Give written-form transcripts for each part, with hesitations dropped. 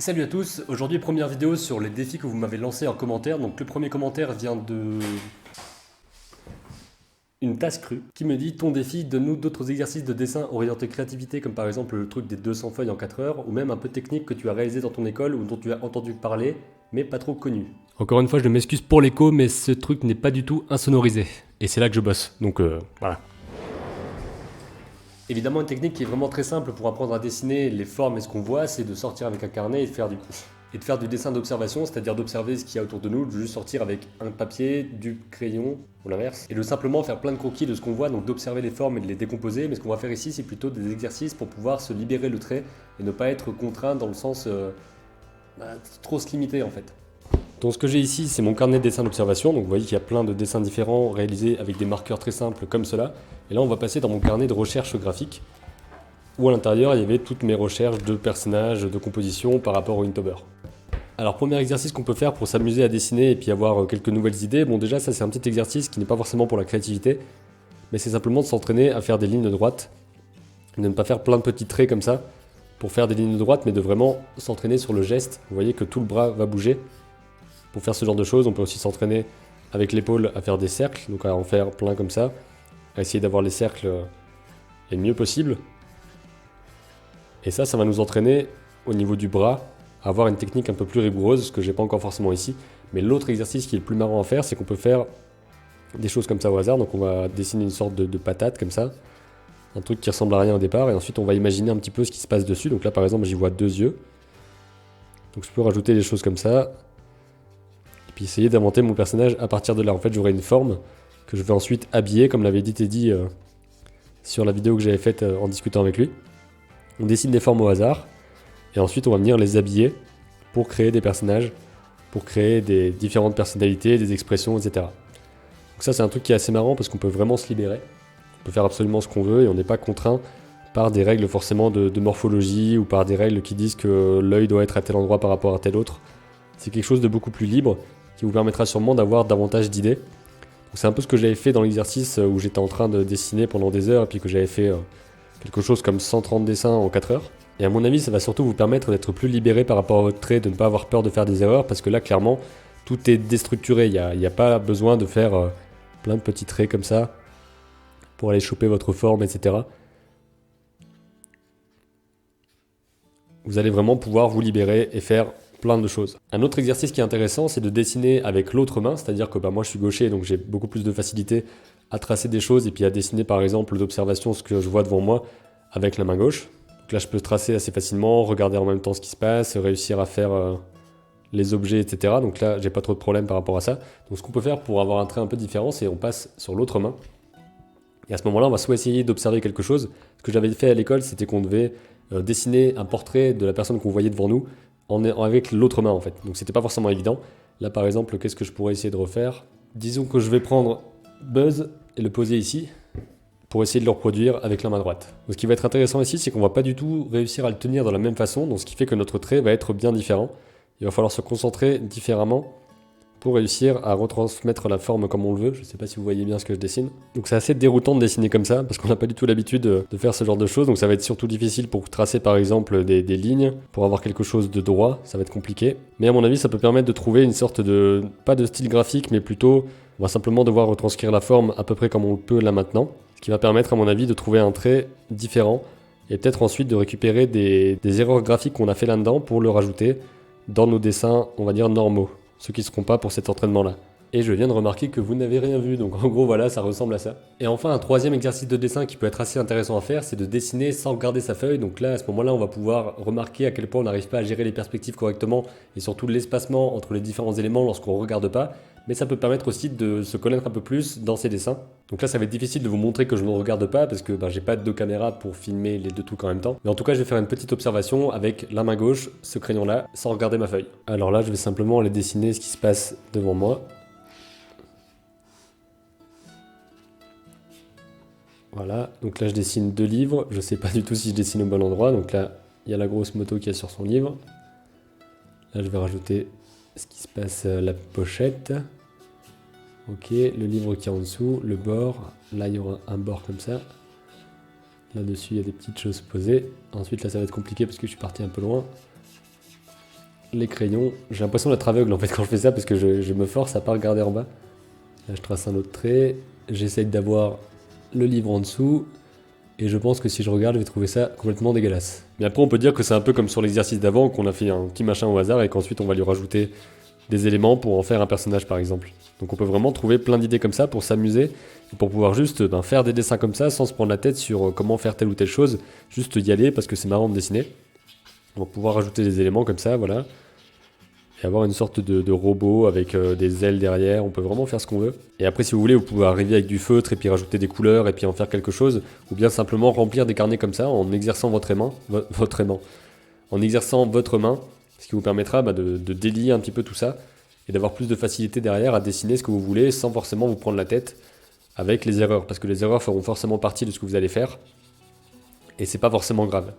Salut à tous, aujourd'hui première vidéo sur les défis que vous m'avez lancés en commentaire. Donc le premier commentaire vient de une tasse crue qui me dit: ton défi, donne-nous d'autres exercices de dessin orientés créativité, comme par exemple le truc des 200 feuilles en 4 heures, ou même un peu technique que tu as réalisé dans ton école ou dont tu as entendu parler mais pas trop connu. Encore une fois, je m'excuse pour l'écho, mais ce truc n'est pas du tout insonorisé et c'est là que je bosse, donc voilà. Évidemment, une technique qui est vraiment très simple pour apprendre à dessiner les formes et ce qu'on voit, c'est de sortir avec un carnet et de faire du dessin d'observation, c'est-à-dire d'observer ce qu'il y a autour de nous, de juste sortir avec un papier, du crayon, ou l'inverse, et de simplement faire plein de croquis de ce qu'on voit, donc d'observer les formes et de les décomposer. Mais ce qu'on va faire ici, c'est plutôt des exercices pour pouvoir se libérer le trait et ne pas être contraint dans le sens trop se limiter en fait. Donc ce que j'ai ici, c'est mon carnet de dessin d'observation. Donc vous voyez qu'il y a plein de dessins différents réalisés avec des marqueurs très simples comme cela. Et là, on va passer dans mon carnet de recherche graphique, où à l'intérieur, il y avait toutes mes recherches de personnages, de composition par rapport au Inktober. Alors premier exercice qu'on peut faire pour s'amuser à dessiner et puis avoir quelques nouvelles idées. Bon, déjà ça, c'est un petit exercice qui n'est pas forcément pour la créativité, mais c'est simplement de s'entraîner à faire des lignes droites, de ne pas faire plein de petits traits comme ça pour faire des lignes droites, mais de vraiment s'entraîner sur le geste. Vous voyez que tout le bras va bouger. Pour faire ce genre de choses, on peut aussi s'entraîner avec l'épaule à faire des cercles, donc à en faire plein comme ça, à essayer d'avoir les cercles le mieux possible. Et ça va nous entraîner au niveau du bras à avoir une technique un peu plus rigoureuse, ce que j'ai pas encore forcément ici. Mais l'autre exercice qui est le plus marrant à faire, c'est qu'on peut faire des choses comme ça au hasard. Donc on va dessiner une sorte de patate comme ça, un truc qui ressemble à rien au départ, et ensuite on va imaginer un petit peu ce qui se passe dessus. Donc là par exemple, j'y vois 2 yeux. Donc je peux rajouter des choses comme ça, et puis essayer d'inventer mon personnage à partir de là. En fait, j'aurai une forme que je vais ensuite habiller, comme l'avait dit Teddy sur la vidéo que j'avais faite en discutant avec lui. On dessine des formes au hasard, et ensuite on va venir les habiller pour créer des personnages, pour créer des différentes personnalités, des expressions, etc. Donc ça, c'est un truc qui est assez marrant parce qu'on peut vraiment se libérer. On peut faire absolument ce qu'on veut et on n'est pas contraint par des règles forcément de morphologie ou par des règles qui disent que l'œil doit être à tel endroit par rapport à tel autre. C'est quelque chose de beaucoup plus libre qui vous permettra sûrement d'avoir davantage d'idées. C'est un peu ce que j'avais fait dans l'exercice où j'étais en train de dessiner pendant des heures et puis que j'avais fait quelque chose comme 130 dessins en 4 heures. Et à mon avis, ça va surtout vous permettre d'être plus libéré par rapport à votre trait, de ne pas avoir peur de faire des erreurs, parce que là, clairement, tout est déstructuré. Il n'y a pas besoin de faire plein de petits traits comme ça pour aller choper votre forme, etc. Vous allez vraiment pouvoir vous libérer et faire plein de choses. Un autre exercice qui est intéressant, c'est de dessiner avec l'autre main, c'est-à-dire que moi je suis gaucher, donc j'ai beaucoup plus de facilité à tracer des choses et puis à dessiner par exemple d'observation ce que je vois devant moi avec la main gauche. Donc là je peux tracer assez facilement, regarder en même temps ce qui se passe, réussir à faire les objets, etc. Donc là j'ai pas trop de problème par rapport à ça. Donc ce qu'on peut faire pour avoir un trait un peu différent, c'est on passe sur l'autre main. Et à ce moment-là, on va soit essayer d'observer quelque chose. Ce que j'avais fait à l'école, c'était qu'on devait dessiner un portrait de la personne qu'on voyait devant nous avec l'autre main en fait. Donc c'était pas forcément évident. Là par exemple, qu'est-ce que je pourrais essayer de refaire? Disons que je vais prendre Buzz et le poser ici pour essayer de le reproduire avec la main droite. Donc, ce qui va être intéressant ici, c'est qu'on va pas du tout réussir à le tenir de la même façon, donc ce qui fait que notre trait va être bien différent. Il va falloir se concentrer différemment pour réussir à retransmettre la forme comme on le veut. Je ne sais pas si vous voyez bien ce que je dessine. Donc c'est assez déroutant de dessiner comme ça, parce qu'on n'a pas du tout l'habitude de faire ce genre de choses, donc ça va être surtout difficile pour tracer par exemple des lignes, pour avoir quelque chose de droit, ça va être compliqué. Mais à mon avis, ça peut permettre de trouver une sorte de, pas de style graphique, mais plutôt, on va simplement devoir retranscrire la forme à peu près comme on le peut là maintenant, ce qui va permettre à mon avis de trouver un trait différent, et peut-être ensuite de récupérer des erreurs graphiques qu'on a fait là-dedans pour le rajouter dans nos dessins, on va dire normaux. Ceux qui ne seront pas pour cet entraînement-là. Et je viens de remarquer que vous n'avez rien vu, donc en gros voilà, ça ressemble à ça. Et enfin, un troisième exercice de dessin qui peut être assez intéressant à faire, c'est de dessiner sans regarder sa feuille. Donc là, à ce moment-là, on va pouvoir remarquer à quel point on n'arrive pas à gérer les perspectives correctement et surtout l'espacement entre les différents éléments lorsqu'on ne regarde pas. Mais ça peut permettre aussi de se connaître un peu plus dans ses dessins. Donc là, ça va être difficile de vous montrer que je ne regarde pas parce que j'ai pas de deux caméras pour filmer les deux trucs en même temps. Mais en tout cas, je vais faire une petite observation avec la main gauche, ce crayon-là, sans regarder ma feuille. Alors là, je vais simplement aller dessiner ce qui se passe devant moi. Voilà, donc là je dessine 2 livres, je sais pas du tout si je dessine au bon endroit, donc là il y a la grosse moto qui est sur son livre. Là je vais rajouter ce qui se passe, la pochette. Ok, le livre qui est en dessous, le bord, là il y aura un bord comme ça. Là-dessus il y a des petites choses posées. Ensuite là ça va être compliqué parce que je suis parti un peu loin. les crayons. J'ai l'impression d'être aveugle en fait quand je fais ça parce que je me force à pas regarder en bas. Là je trace un autre trait, j'essaye d'avoir le livre en dessous et je pense que si je regarde je vais trouver ça complètement dégueulasse. Mais après on peut dire que c'est un peu comme sur l'exercice d'avant qu'on a fait un petit machin au hasard et qu'ensuite on va lui rajouter des éléments pour en faire un personnage par exemple. Donc on peut vraiment trouver plein d'idées comme ça pour s'amuser et pour pouvoir juste faire des dessins comme ça sans se prendre la tête sur comment faire telle ou telle chose, juste y aller parce que c'est marrant de dessiner. On va pouvoir rajouter des éléments comme ça, voilà. Et avoir une sorte de robot avec des ailes derrière, on peut vraiment faire ce qu'on veut. Et après si vous voulez, vous pouvez arriver avec du feutre et puis rajouter des couleurs et puis en faire quelque chose, ou bien simplement remplir des carnets comme ça en exerçant votre main, en exerçant votre main, ce qui vous permettra de délier un petit peu tout ça et d'avoir plus de facilité derrière à dessiner ce que vous voulez sans forcément vous prendre la tête avec les erreurs, parce que les erreurs feront forcément partie de ce que vous allez faire et c'est pas forcément grave.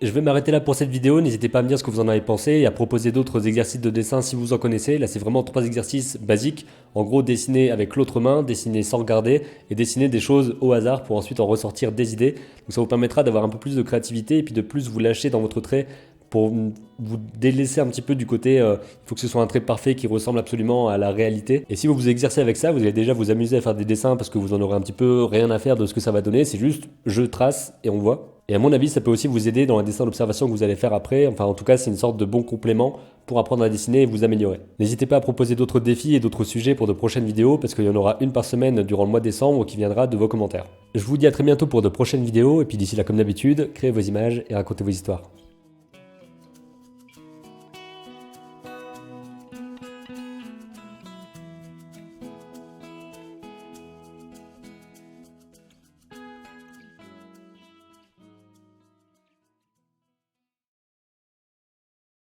Je vais m'arrêter là pour cette vidéo, n'hésitez pas à me dire ce que vous en avez pensé et à proposer d'autres exercices de dessin si vous en connaissez. Là c'est vraiment 3 exercices basiques, en gros dessiner avec l'autre main, dessiner sans regarder et dessiner des choses au hasard pour ensuite en ressortir des idées. Donc ça vous permettra d'avoir un peu plus de créativité et puis de plus vous lâcher dans votre trait pour vous délaisser un petit peu du côté il faut que ce soit un trait parfait qui ressemble absolument à la réalité. Et si vous vous exercez avec ça, vous allez déjà vous amuser à faire des dessins parce que vous en aurez un petit peu rien à faire de ce que ça va donner, c'est juste je trace et on voit. Et à mon avis, ça peut aussi vous aider dans les dessins d'observation que vous allez faire après. Enfin, en tout cas, c'est une sorte de bon complément pour apprendre à dessiner et vous améliorer. N'hésitez pas à proposer d'autres défis et d'autres sujets pour de prochaines vidéos parce qu'il y en aura une par semaine durant le mois de décembre qui viendra de vos commentaires. Je vous dis à très bientôt pour de prochaines vidéos et puis d'ici là, comme d'habitude, créez vos images et racontez vos histoires.